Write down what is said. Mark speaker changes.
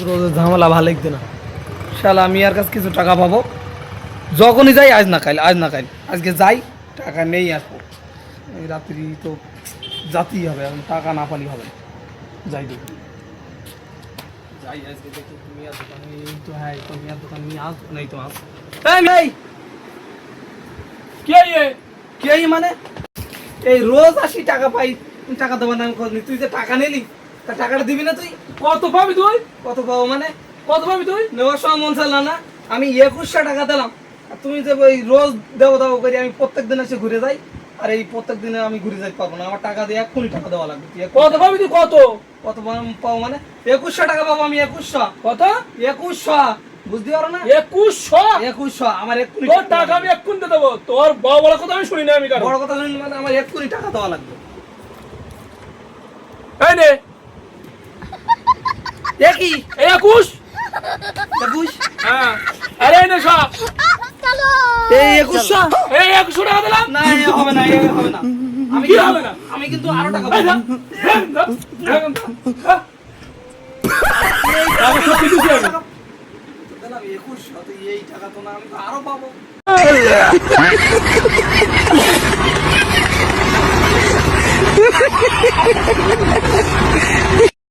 Speaker 1: রোজ ঝামেলা ভালো লাগছে না। শালা আমি আর কাছে কিছু টাকা পাবো যখনই যাই, আজ না খাইল আজকে যাই, টাকা নেই আসবো। এই রাত্রি তো যাতেই হবে, এখন টাকা না পালি হবে না। যাই দেখি, যাই আজকে দেখি মিয়ার দোকানে। এই তো হ্যাঁ, তো মিয়ার দোকান নিয়ে আস নেই তো আস। এই ভাই কে মানে এই রোজ আসি টাকা পাই, তুই টাকা দেবো না আমি খোঁজ নি। তুই যে টাকা নিলি তা টাকাটা দিবি না? তুই
Speaker 2: কত পাবি তুই?
Speaker 1: কত পাবো মানে?
Speaker 2: কত পাবি তুই?
Speaker 1: নেওয়ার সময় মন চাইল না, আমি 2100 টাকা দিলাম। আর তুমি যে ওই রোজ দেবো দেবো করে আমি প্রত্যেক দিন এসে ঘুরে যাই, আর এই প্রত্যেক দিনে আমি ঘুরে যাইতে পারবো না। আমার টাকা দিয়ে 1 কোটি টাকা দেওয়া লাগবে। তুই
Speaker 2: কত পাবি তুই? কত
Speaker 1: কত পাবো মানে? 2100 টাকা পাবো আমি। 2100
Speaker 2: কত?
Speaker 1: 2100 বুঝতে পারো না?
Speaker 2: 2100?
Speaker 1: 2100 আমার 1 কোটি
Speaker 2: তোর টাকা আমি এক কোটি দেবো। তোর বড় বড় কথা আমি শুনি না। আমি কারো
Speaker 1: বড় কথা শুনি মানে আমার 1 কোটি টাকা দেওয়া লাগবে।
Speaker 2: এই নে
Speaker 1: একই
Speaker 2: 21।
Speaker 1: 21
Speaker 2: হ্যাঁ, আরে এই নে সব।
Speaker 1: এই 2100
Speaker 2: এই 100 টাকা দিলাম।
Speaker 1: না, এ হবে না, এ হবে না। আমি
Speaker 2: কি হবে না?
Speaker 1: আমি কিন্তু আরো টাকা
Speaker 2: এই
Speaker 1: পাবো।
Speaker 2: যা, আমি সব কিছু দিয়ে দেবো।
Speaker 1: দিলাম 2100, তো এই টাকা তো না, আমি তো আরো পাবো।